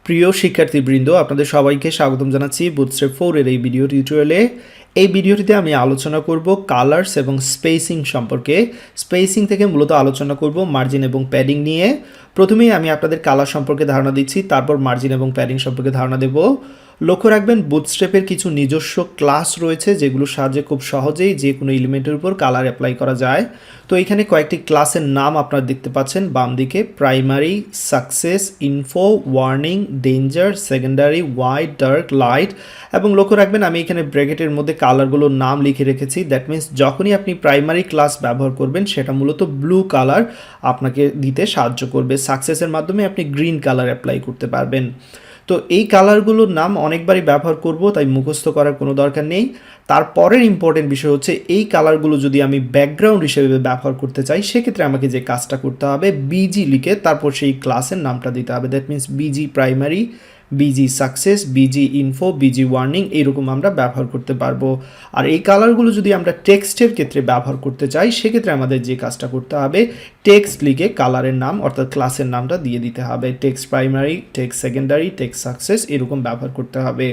প্রিয় শিক্ষার্থীবৃন্দ, আপনাদের সবাইকে স্বাগতম জানাচ্ছি Bootstrap4 এর এই ভিডিও টিউটোরিয়ালে। এই ভিডিওটিতে আমি আলোচনা করব কালার্স এবং স্পেসিং সম্পর্কে। স্পেসিং থেকে মূলত আলোচনা করব মার্জিন এবং প্যাডিং নিয়ে। প্রথমেই আমি আপনাদের কালার সম্পর্কে ধারণা দিচ্ছি, তারপর মার্জিন এবং প্যাডিং সম্পর্কে ধারণা দেব। লক্ষ্য রাখবেন, বুটস্ট্র্যাপের কিছু নিজস্ব ক্লাস রয়েছে যেগুলোর সাহায্যে খুব সহজেই যে কোনো এলিমেন্টের উপর কালার অ্যাপ্লাই করা যায়। তো এখানে কয়েকটি ক্লাসের নাম আপনারা দেখতে পাচ্ছেন বাম দিকে: primary, success, info, warning, danger, secondary, white, dark, light. এবং লক্ষ্য রাখবেন, আমি এখানে ব্র্যাকেটের মধ্যে কালারগুলোর নাম লিখে রেখেছি। দ্যাট মিনস যখনই আপনি প্রাইমারি ক্লাস ব্যবহার করবেন সেটা মূলত ব্লু কালার আপনাকে দিতে সাহায্য করবে। সাকসেসের মাধ্যমে আপনি গ্রিন কালার অ্যাপ্লাই করতে পারবেন। তো এই কালারগুলোর নাম অনেকবারই ব্যবহার করব, তাই মুখস্থ করার কোনো দরকার নেই। তারপরের ইম্পর্টেন্ট বিষয় হচ্ছে, এই কালারগুলো যদি আমি ব্যাকগ্রাউন্ড হিসেবে ব্যবহার করতে চাই সেক্ষেত্রে আমাকে যে কাজটা করতে হবে, বিজি লিখে তারপর সেই ক্লাসের নামটা দিতে হবে। That means busy primary, busy success, busy info, busy warning, এইরকম আমরা ব্যবহার করতে পারবো। আর এই কালারগুলো যদি আমরা টেক্সটের ক্ষেত্রে ব্যবহার করতে চাই সেক্ষেত্রে আমাদের যে কাজটা করতে হবে, টেক্সট লিখে কালারের নাম অর্থাৎ ক্লাসের নামটা দিয়ে দিতে হবে। Text primary, text secondary, text success, এরকম ব্যবহার করতে হবে।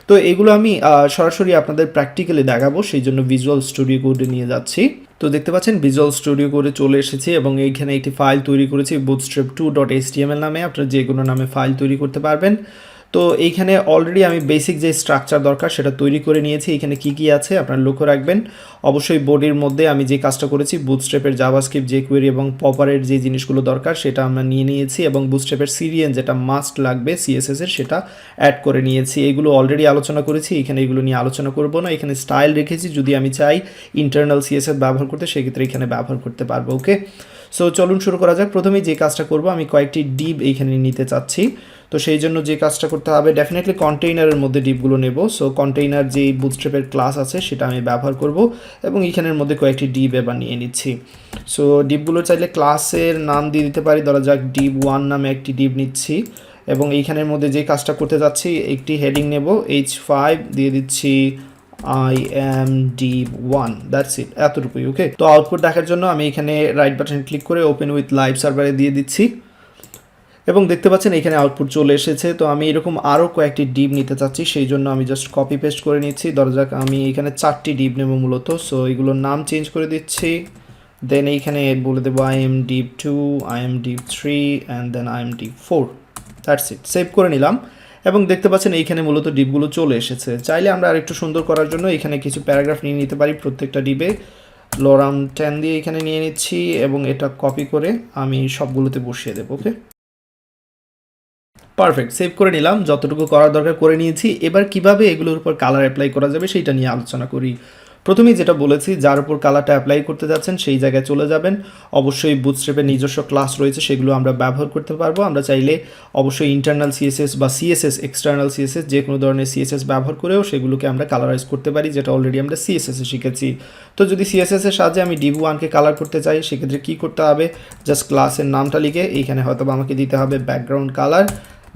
তো এগুলো আমি সরাসরি আপনাদের প্র্যাকটিক্যালি দেখাবো, সেই জন্য ভিজুয়াল স্টুডিও কোডে নিয়ে যাচ্ছি। তো দেখতে পাচ্ছেন ভিজুয়াল স্টুডিও কোডে চলে এসেছি এবং এইখানে একটি ফাইল তৈরি করেছি bootstrap2.html নামে। আপনারা যে কোনো নামে ফাইল তৈরি করতে পারবেন। তো এইখানে অলরেডি আমি বেসিক যে স্ট্রাকচার দরকার সেটা তৈরি করে নিয়েছি। এখানে কি কি আছে আপনারা লক্ষ্য রাখবেন। অবশ্যই বডির মধ্যে আমি যে কাজটা করেছি, বুটস্ট্র্যাপের জাভাস্ক্রিপ্ট, jQuery এবং পপারের যে জিনিসগুলো দরকার সেটা আমরা নিয়ে নিয়েছি এবং বুটস্ট্র্যাপের সিরিয়ান যেটা মাস্ট লাগবে CSS এর সেটা অ্যাড করে নিয়েছি। এগুলো অলরেডি আলোচনা করেছি, এখানে এগুলো নিয়ে আলোচনা করব না। এখানে স্টাইল রেখেছি, যদি আমি চাই ইন্টারনাল CSS ব্যবহার করতে সেক্ষেত্রে এখানে ব্যবহার করতে পারবো। ওকে, সো চলুন শুরু করা যাক। প্রথমেই যে কাজটা করব, আমি কয়েকটি ডিভ এইখানে নিতে চাচ্ছি। তো সেই জন্য যে কাজটা করতে হবে, ডেফিনেটলি কন্টেইনারের মধ্যে ডিপগুলো নেব। সো কন্টেইনার যেই বুটস্ট্র্যাপের ক্লাস আছে সেটা আমি ব্যবহার করব এবং এখানের মধ্যে কয়েকটি ডিপ এবার নিয়ে নিচ্ছি। সো ডিপগুলো চাইলে ক্লাসের নাম দিয়ে দিতে পারি, ধরা যাক div1 নামে একটি ডিপ নিচ্ছি এবং এইখানের মধ্যে যে কাজটা করতে যাচ্ছি, একটি হেডিং নেব, h5 দিয়ে দিচ্ছি I am div1, that's it, এতটুকুই। ওকে, তো আউটপুট দেখার জন্য আমি এখানে রাইট বাটন ক্লিক করে ওপেন উইথ লাইভ সার্ভারে দিয়ে দিচ্ছি এবং দেখতে পাচ্ছেন এখানে আউটপুট চলে এসেছে। তো আমি এরকম আরও কয়েকটি ডিপ নিতে চাচ্ছি, সেই জন্য আমি জাস্ট কপি পেস্ট করে নিচ্ছি। ধরা যাক আমি এখানে 4টি ডিপ নেব মূলত। সো এগুলোর নাম চেঞ্জ করে দিচ্ছি, দেন এইখানে বলে দেবো I am div2, I am div3 and then I am div4, that's it. Save করে নিলাম এবং দেখতে পাচ্ছেন এইখানে মূলত ডিপগুলো চলে এসেছে। চাইলে আমরা আরেকটু সুন্দর করার জন্য এখানে কিছু প্যারাগ্রাফ নিয়ে নিতে পারি প্রত্যেকটা ডিপে। লরাম 10 দিয়ে এখানে নিয়ে নিচ্ছি এবং এটা কপি করে আমি সবগুলোতে বসিয়ে দেবো। ওকে, পারফেক্ট, সেভ করে নিলাম। যতটুকু করার দরকার করে নিয়েছি। এবার কিভাবে এগুলোর উপর কালার অ্যাপ্লাই করা যাবে সেইটা নিয়ে আলোচনা করি। প্রথমেই যেটা বলেছি, যার উপর কালারটা অ্যাপ্লাই করতে যাচ্ছেন সেই জায়গায় চলে যাবেন। অবশ্যই বুটস্ট্র্যাপের নিজস্ব ক্লাস রয়েছে, সেগুলো আমরা ব্যবহার করতে পারবো। আমরা চাইলে অবশ্যই ইন্টারনাল CSS বা CSS, এক্সটার্নাল CSS, যে কোনো ধরনের CSS ব্যবহার করেও সেগুলোকে আমরা কালারাইজ করতে পারি, যেটা অলরেডি আমরা CSS এ শিখেছি। তো যদি CSS এর সাহায্যে আমি div1কে কালার করতে চাই সেক্ষেত্রে কী করতে হবে, জাস্ট ক্লাসের নামটা লিখে এইখানে হয়তো আমাকে দিতে হবে ব্যাকগ্রাউন্ড কালার।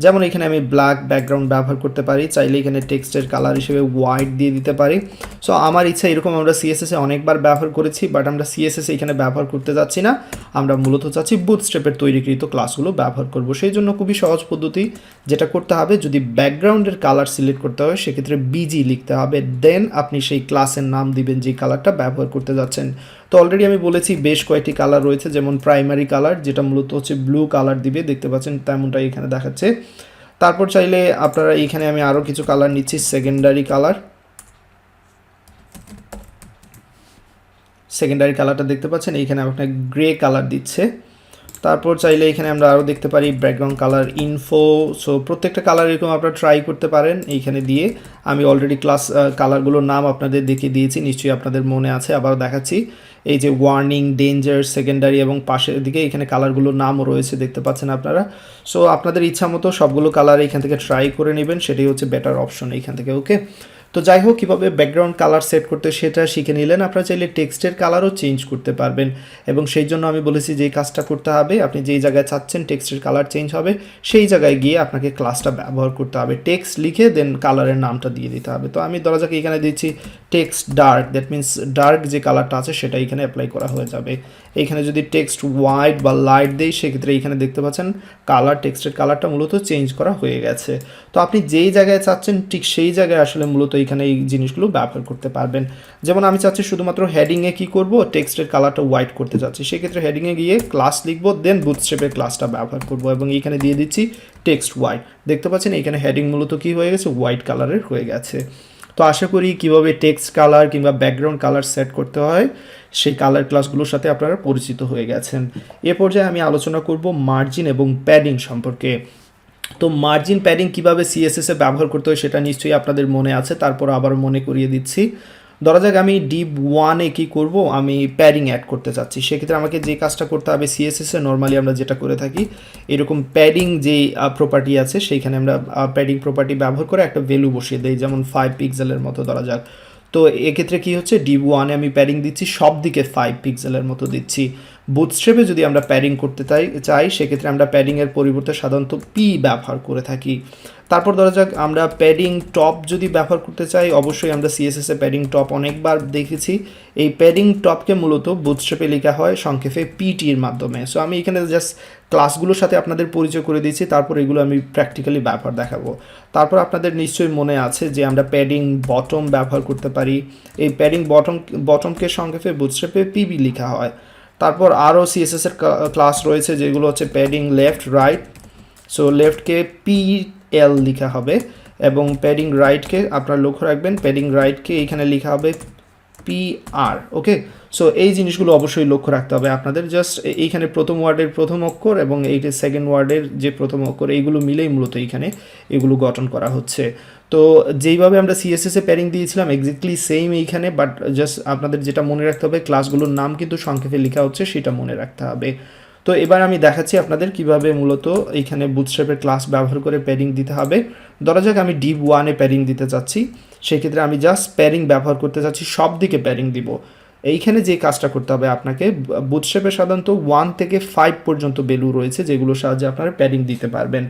যেমন এখানে আমি ব্ল্যাক ব্যাকগ্রাউন্ড ব্যবহার করতে পারি, চাইলে এখানে টেক্সটের কালার হিসেবে হোয়াইট দিয়ে দিতে পারি। সো আমার ইচ্ছা, এরকম আমরা CSS এ অনেকবার ব্যবহার করেছি, বাট আমরা CSS এখানে ব্যবহার করতে যাচ্ছি না। আমরা মূলত চাচ্ছি বুটস্ট্র্যাপের তৈরিকৃত ক্লাসগুলো ব্যবহার করব। সেই জন্য খুবই সহজ পদ্ধতি, যেটা করতে হবে, যদি ব্যাকগ্রাউন্ডের কালার সিলেক্ট করতে হয় সেক্ষেত্রে বিজি লিখতে হবে, দেন আপনি সেই ক্লাসের নাম দিবেন যে কালারটা ব্যবহার করতে যাচ্ছেন। তো অলরেডি আমি বলেছি বেশ কয়েকটি কালার রয়েছে, যেমন প্রাইমারি কালার যেটা মূলত হচ্ছে ব্লু কালার দিবে, দেখতে পাচ্ছেন তেমনটাই এখানে দেখাচ্ছে। তারপর চাইলে আপনারা এইখানে আমি আরও কিছু কালার নিচ্ছি, সেকেন্ডারি কালার। সেকেন্ডারি কালারটা দেখতে পাচ্ছেন এইখানে আপনার গ্রে কালার দিচ্ছে। তারপর চাইলে এখানে আমরা আরও দেখতে পারি ব্যাকগ্রাউন্ড কালার ইনফো। সো প্রত্যেকটা কালার এরকম আপনারা ট্রাই করতে পারেন এইখানে দিয়ে। আমি অলরেডি ক্লাস কালারগুলোর নাম আপনাদের দেখিয়ে দিয়েছি, নিশ্চয়ই আপনাদের মনে আছে, আবার দেখাচ্ছি। এই যে ওয়ার্নিং, ডেঞ্জার, সেকেন্ডারি এবং পাশের দিকে এখানে কালারগুলোর নামও রয়েছে, দেখতে পাচ্ছেন আপনারা। সো আপনাদের ইচ্ছা মতো সবগুলো কালার এখান থেকে ট্রাই করে নেবেন, সেটাই হচ্ছে বেটার অপশন এইখান থেকে। ওকে, তো যাই হোক, কীভাবে ব্যাকগ্রাউন্ড কালার সেট করতে সেটা শিখে নিলেন। আপনারা চাইলে টেক্সটের কালারও চেঞ্জ করতে পারবেন এবং সেই জন্য আমি বলেছি যে কাজটা করতে হবে, আপনি যেই জায়গায় চাচ্ছেন টেক্সটের কালার চেঞ্জ হবে সেই জায়গায় গিয়ে আপনাকে ক্লাসটা ব্যবহার করতে হবে। টেক্সট লিখে দেন কালারের নামটা দিয়ে দিতে হবে। তো আমি ধরা যাক এখানে দিচ্ছি text dark, that means dark যে কালারটা আছে সেটা এখানে অ্যাপ্লাই করা হয়ে যাবে। এইখানে যদি টেক্সট হোয়াইট বা লাইট দেই সেক্ষেত্রে এইখানে দেখতে পাচ্ছেন কালার, টেক্সটের কালারটা মূলত চেঞ্জ করা হয়ে গেছে। তো আপনি যেই জায়গায় চাচ্ছেন ঠিক সেই জায়গায় আসলে মূলত এখানে এই জিনিসগুলো ব্যবহার করতে পারবেন। যেমন আমি চাচ্ছি শুধুমাত্র হেডিংয়ে কী করব, টেক্সটের কালারটা হোয়াইট করতে চাচ্ছি, সেক্ষেত্রে হেডিংয়ে গিয়ে ক্লাস লিখবো, দেন বুটস্ট্র্যাপের ক্লাসটা ব্যবহার করব এবং এইখানে দিয়ে দিচ্ছি টেক্সট হোয়াইট। দেখতে পাচ্ছেন এখানে হেডিং মূলত কী হয়ে গেছে, হোয়াইট কালারের হয়ে গেছে। তো আশা করি কীভাবে টেক্সট কালার কিংবা ব্যাকগ্রাউন্ড কালার সেট করতে হয় সেই কালার ক্লাসগুলোর সাথে আপনারা পরিচিত হয়ে গেছেন। এ পর্যায়ে আমি আলোচনা করব মার্জিন এবং প্যাডিং সম্পর্কে। তো মার্জিন প্যাডিং কীভাবে সিএসএসে ব্যবহার করতে হয় সেটা নিশ্চয়ই আপনাদের মনে আছে, তারপর আবার মনে করিয়ে দিচ্ছি। ধরা যাক আমি ডিপ 1-এ কী করব, আমি প্যাডিং অ্যাড করতে চাচ্ছি, সেক্ষেত্রে আমাকে যে কাজটা করতে হবে সিএসএসে নর্মালি আমরা যেটা করে থাকি এরকম প্যাডিং যেই প্রপার্টি আছে সেইখানে আমরা প্যাডিং প্রপার্টি ব্যবহার করে একটা ভ্যালু বসিয়ে দিই, যেমন 5 পিক্সেলের মতো ধরা যাক। তো এক্ষেত্রে কী হচ্ছে, ডিপ 1-এ আমি প্যাডিং দিচ্ছি সব দিকে 5 পিক্সেলের মতো দিচ্ছি। বুটস্ট্র্যাপে যদি আমরা প্যাডিং করতে চাই সেক্ষেত্রে আমরা প্যাডিংয়ের পরিবর্তে সাধারণত পি ব্যবহার করে থাকি। তারপর ধরা যাক আমরা প্যাডিং টপ যদি ব্যবহার করতে চাই, অবশ্যই আমরা সিএসএসে প্যাডিং টপ অনেকবার দেখেছি। এই প্যাডিং টপকে মূলত বুটস্ট্র্যাপে লেখা হয় সংক্ষেপে পিটির মাধ্যমে। সো আমি এখানে জাস্ট ক্লাসগুলোর সাথে আপনাদের পরিচয় করে দিয়েছি, তারপর এগুলো আমি প্র্যাকটিক্যালি ব্যবহার দেখাবো। তারপর আপনাদের নিশ্চয়ই মনে আছে যে আমরা প্যাডিং বটম ব্যবহার করতে পারি। এই প্যাডিং বটমকে সংক্ষেপে বুটস্ট্র্যাপে পিবি লেখা হয়। তারপর আরও সিএসএসের ক্লাস রয়েছে যেগুলো হচ্ছে প্যাডিং লেফট রাইট, সো লেফটকে পি এল লেখা হবে এবং প্যাডিং রাইটকে আপনারা লক্ষ্য রাখবেন প্যাডিং রাইটকে এইখানে লেখা হবে পি আর। ওকে, সো এই জিনিসগুলো অবশ্যই লক্ষ্য রাখতে হবে আপনাদের। জাস্ট এইখানে প্রথম ওয়ার্ডের প্রথম অক্ষর এবং এইটা সেকেন্ড ওয়ার্ডের যে প্রথম অক্ষর এইগুলো মিলেই মূলত এইখানে এগুলো গঠন করা হচ্ছে। তো যেইভাবে আমরা সিএসএসে প্যাডিং দিয়েছিলাম এক্স্যাক্টলি সেম এইখানে, বাট জাস্ট আপনাদের যেটা মনে রাখতে হবে ক্লাসগুলোর নাম কিন্তু সংক্ষেপে লেখা হচ্ছে সেটা মনে রাখতে হবে। তো এবার আমি দেখাচ্ছি আপনাদের কিভাবে মূলত এইখানে বুটস্ট্র্যাপের ক্লাস ব্যবহার করে প্যাডিং দিতে হবে। ধরা যাক আমি ডিপ 1-এ প্যাডিং দিতে চাচ্ছি, সেক্ষেত্রে আমি জাস্ট প্যাডিং ব্যবহার করতে চাচ্ছি, সব দিকে প্যাডিং দিব। এইখানে যে কাজটা করতে হবে আপনাকে, বুটস্ট্র্যাপে সাধারণত 1 থেকে 5 পর্যন্ত ভ্যালু রয়েছে যেগুলোর সাহায্যে আপনারা প্যাডিং দিতে পারবেন।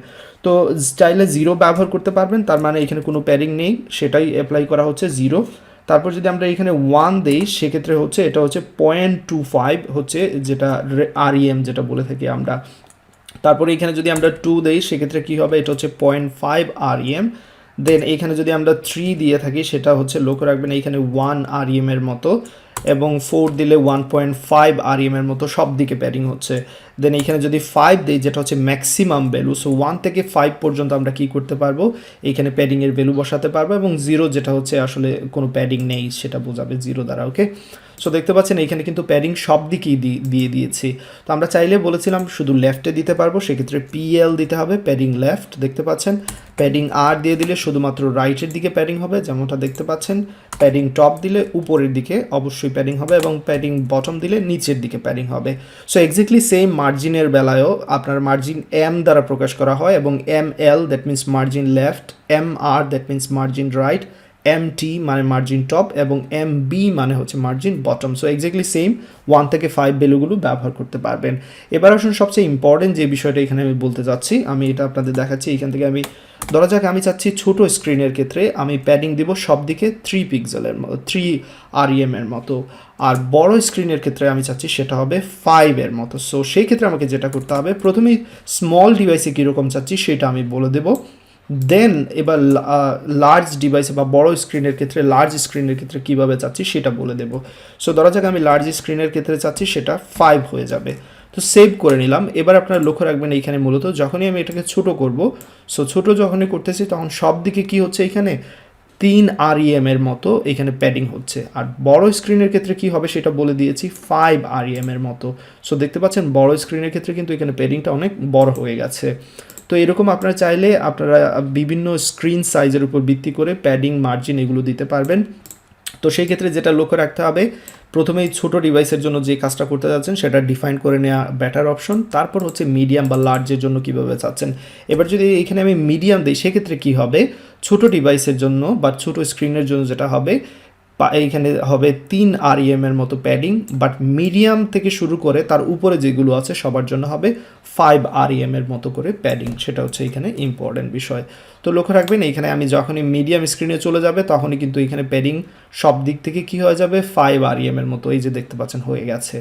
তো চাইলে 0 ব্যবহার করতে পারবেন, তার মানে এখানে কোনো প্যাডিং নেই, সেটাই অ্যাপ্লাই করা হচ্ছে 0। তারপর যদি আমরা এখানে 1 দেই সেক্ষেত্রে হচ্ছে এটা হচ্ছে 0.25 হচ্ছে যেটা আরইএম যেটা বলে থাকি আমরা। তারপরে এখানে যদি আমরা 2 দেই সেক্ষেত্রে কী হবে, এটা হচ্ছে 0.5 আরইএম। দেন এইখানে যদি আমরা 3 দিয়ে থাকি সেটা হচ্ছে লক্ষ্য রাখবেন এইখানে 1 আরইএম এর মতো, এবং 4 দিলে 1.5 আরইএম এর মতো সব দিকে প্যাডিং হচ্ছে। দেন এইখানে যদি 5 দিই যেটা হচ্ছে ম্যাক্সিমাম ভ্যালু, সো 1 থেকে 5 পর্যন্ত আমরা কি করতে পারবো, এইখানে প্যাডিংয়ের ভ্যালু বসাতে পারবো, এবং 0 যেটা হচ্ছে আসলে কোনো প্যাডিং নেই সেটা বোঝাবে 0 দ্বারা। ওকে, সো দেখতে পাচ্ছেন এইখানে কিন্তু প্যাডিং সব দিকেই দিয়ে দিয়েছি। তো আমরা চাইলে বলেছিলাম শুধু লেফটে দিতে পারবো, সেক্ষেত্রে পিএল দিতে হবে প্যাডিং লেফট। দেখতে পাচ্ছেন প্যাডিং আর দিয়ে দিলে শুধুমাত্র রাইটের দিকে প্যাডিং হবে যেমনটা দেখতে পাচ্ছেন, প্যাডিং টপ দিলে উপরের দিকে অবশ্যই প্যাডিং হবে, এবং প্যাডিং বটম দিলে নিচের দিকে প্যাডিং হবে। সো এক্স্যাক্টলি সেম মার্জিনের বেলায়ও আপনার মার্জিন এম দ্বারা প্রকাশ করা হয়, এবং M L that means margin left, M R that means margin right, M T মানে মার্জিন টপ, এবং এম বি মানে হচ্ছে margin bottom. So exactly same 1 থেকে 5 ভ্যালুগুলো ব্যবহার করতে পারবেন। এবার আসুন সবচেয়ে ইম্পর্টেন্ট যে বিষয়টা এখানে আমি বলতে চাচ্ছি, আমি এটা আপনাদের দেখাচ্ছি। এখান থেকে আমি ধরা যাক আমি চাচ্ছি ছোটো স্ক্রিনের ক্ষেত্রে আমি প্যাডিং দিব সব দিকে 3 পিক্সেলের মতো, 3 আরইএম এর মতো, আর বড় স্ক্রিনের ক্ষেত্রে আমি চাচ্ছি সেটা হবে 5 এর মতো। সো সেই ক্ষেত্রে আমাকে যেটা করতে হবে, প্রথমেই স্মল ডিভাইসে কীরকম চাচ্ছি সেটা আমি বলে দেবো, দেন এবার লার্জ ডিভাইসে বা বড় স্ক্রিনের ক্ষেত্রে, লার্জ স্ক্রিনের ক্ষেত্রে কীভাবে চাচ্ছি সেটা বলে দেবো। সো ধরা যাক আমি লার্জ স্ক্রিনের ক্ষেত্রে চাচ্ছি সেটা 5 হয়ে যাবে। তো সেভ করে নিলাম। এবার আপনারা লক্ষ্য রাখবেন এইখানে মূলত যখনই আমি এটাকে ছোট করব, সো ছোট যখনই করতেছি তখন সব দিকে কী হচ্ছে, এখানে 3 আরইএম এর মতো এখানে প্যাডিং হচ্ছে, আর বড় স্ক্রিনের ক্ষেত্রে কি হবে সেটা বলে দিয়েছি 5 আরইএম এর মতো। সো দেখতে পাচ্ছেন বড় স্ক্রিনের ক্ষেত্রে কিন্তু এখানে প্যাডিংটা অনেক বড় হয়ে গেছে। তো এরকম আপনারা চাইলে আপনারা বিভিন্ন স্ক্রিন সাইজের উপর ভিত্তি করে প্যাডিং মার্জিন এগুলো দিতে পারবেন। তো সেই ক্ষেত্রে যেটা লক্ষ্য রাখতে হবে, প্রথমেই ছোট ডিভাইসের জন্য যে কাজটা করতে যাচ্ছেন সেটা ডিফাইন করে নেওয়া বেটার অপশন। তারপর হচ্ছে মিডিয়াম বা লার্জের জন্য কীভাবে চাচ্ছেন। এবার যদি এখানে আমি মিডিয়াম দিই সেক্ষেত্রে কী হবে, ছোট ডিভাইসের জন্য বা ছোট স্ক্রিনের জন্য যেটা হবে, এইখানে হবে 3 REM এর মতো প্যাডিং, বাট মিডিয়াম থেকে শুরু করে তার উপরে যেগুলো আছে সবার জন্য হবে 5 REM এর মতো করে প্যাডিং। সেটা হচ্ছে এখানে ইম্পর্টেন্ট বিষয়। তো লক্ষ্য রাখবেন এখানে আমি যখনই মিডিয়াম স্ক্রিনে চলে যাবে তখনই কিন্তু এখানে প্যাডিং সব দিক থেকে কী হয়ে যাবে 5 REM এর মতো, এই যে দেখতে পাচ্ছেন হয়ে গেছে।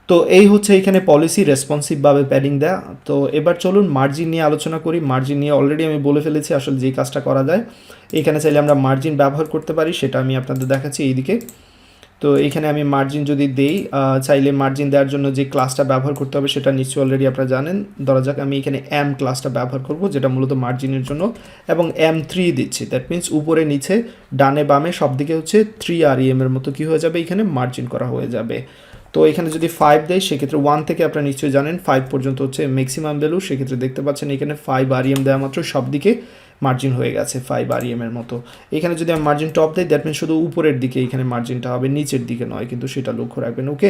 তো এই হচ্ছে এখানে পলিসি, রেসপন্সিভভাবে প্যাডিং দেয়া। তো এবার চলুন মার্জিন নিয়ে আলোচনা করি। মার্জিন নিয়ে অলরেডি আমি বলে ফেলেছি আসলে যে কাজটা করা যায়। এখানে চাইলে আমরা মার্জিন ব্যবহার করতে পারি, সেটা আমি আপনাদের দেখাচ্ছি এইদিকে। তো এখানে আমি মার্জিন যদি দেই, চাইলে মার্জিন দেওয়ার জন্য যে ক্লাসটা ব্যবহার করতে হবে সেটা নিশ্চয়ই অলরেডি আপনারা জানেন। ধরা যাক আমি এখানে এম ক্লাসটা ব্যবহার করব, যেটা মূলত মার্জিনের জন্য, এবং M3 দিচ্ছি। দ্যাট মিনস উপরে নিচে ডানে বামে সব দিকে হচ্ছে 3 REM এর মতো কী হয়ে যাবে, এখানে মার্জিন করা হয়ে যাবে। তো এখানে যদি 5 দেয় সেক্ষেত্রে 1 থেকে আপনারা নিশ্চয়ই জানেন 5 পর্যন্ত হচ্ছে ম্যাক্সিমাম ভ্যালু। সেক্ষেত্রে দেখতে পাচ্ছেন এখানে 5 REM দেওয়া মাত্র সব দিকে মার্জিন হয়ে গেছে 5 REM এর মতো। এখানে যদি আমি মার্জিন টপ দিই দ্যাট মিনস শুধু উপরের দিকে এখানে মার্জিনটা হবে, নিচের দিকে নয়, কিন্তু সেটা লক্ষ্য রাখবেন। ওকে,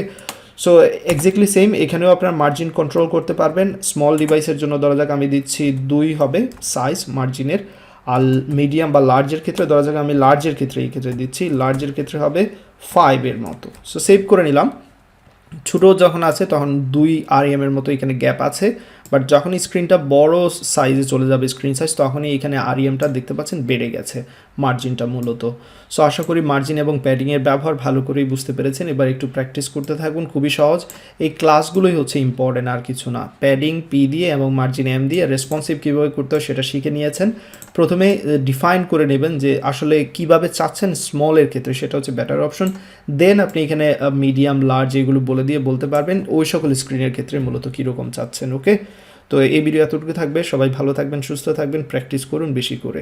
সো এক্স্যাক্টলি সেম এখানেও আপনার মার্জিন কন্ট্রোল করতে পারবেন। স্মল ডিভাইসের জন্য ধরা যাক আমি দিচ্ছি 2 হবে সাইজ মার্জিনের, আর মিডিয়াম বা লার্জের ক্ষেত্রে ধরা যাক আমি লার্জের ক্ষেত্রে এই ক্ষেত্রে দিচ্ছি, লার্জের ক্ষেত্রে হবে 5 এর মতো। সো সেভ করে নিলাম। ছোটো যখন আছে তখন 2 REM এর মতো এখানে গ্যাপ আছে, বাট যখনই স্ক্রিনটা বড় সাইজে চলে যাবে স্ক্রিন সাইজ তখনই এখানে REMটা দেখতে পাচ্ছেন বেড়ে গেছে মার্জিনটা মূলত। সো আশা করি মার্জিন এবং প্যাডিংয়ের ব্যবহার ভালো করেই বুঝতে পেরেছেন। এবার একটু প্র্যাকটিস করতে থাকুন, খুবই সহজ। এই ক্লাসগুলোই হচ্ছে ইম্পর্টেন্ট, আর কিছু না। প্যাডিং P দিয়ে এবং মার্জিন M দিয়ে রেসপন্সিভ কীভাবে করতে হয় সেটা শিখে নিয়েছেন। প্রথমে ডিফাইন করে নেবেন যে আসলে কিভাবে চাচ্ছেন স্মলের ক্ষেত্রে, সেটা হচ্ছে বেটার অপশন। দেন আপনি এখানে মিডিয়াম লার্জ এগুলো বলে দিয়ে বলতে পারবেন ওই সকল স্ক্রিনের ক্ষেত্রে মূলত কীরকম চাচ্ছেন। ওকে, তো এই ভিডিও এতটুকু থাকবে। সবাই ভালো থাকবেন, সুস্থ থাকবেন, প্র্যাকটিস করুন বেশি করে।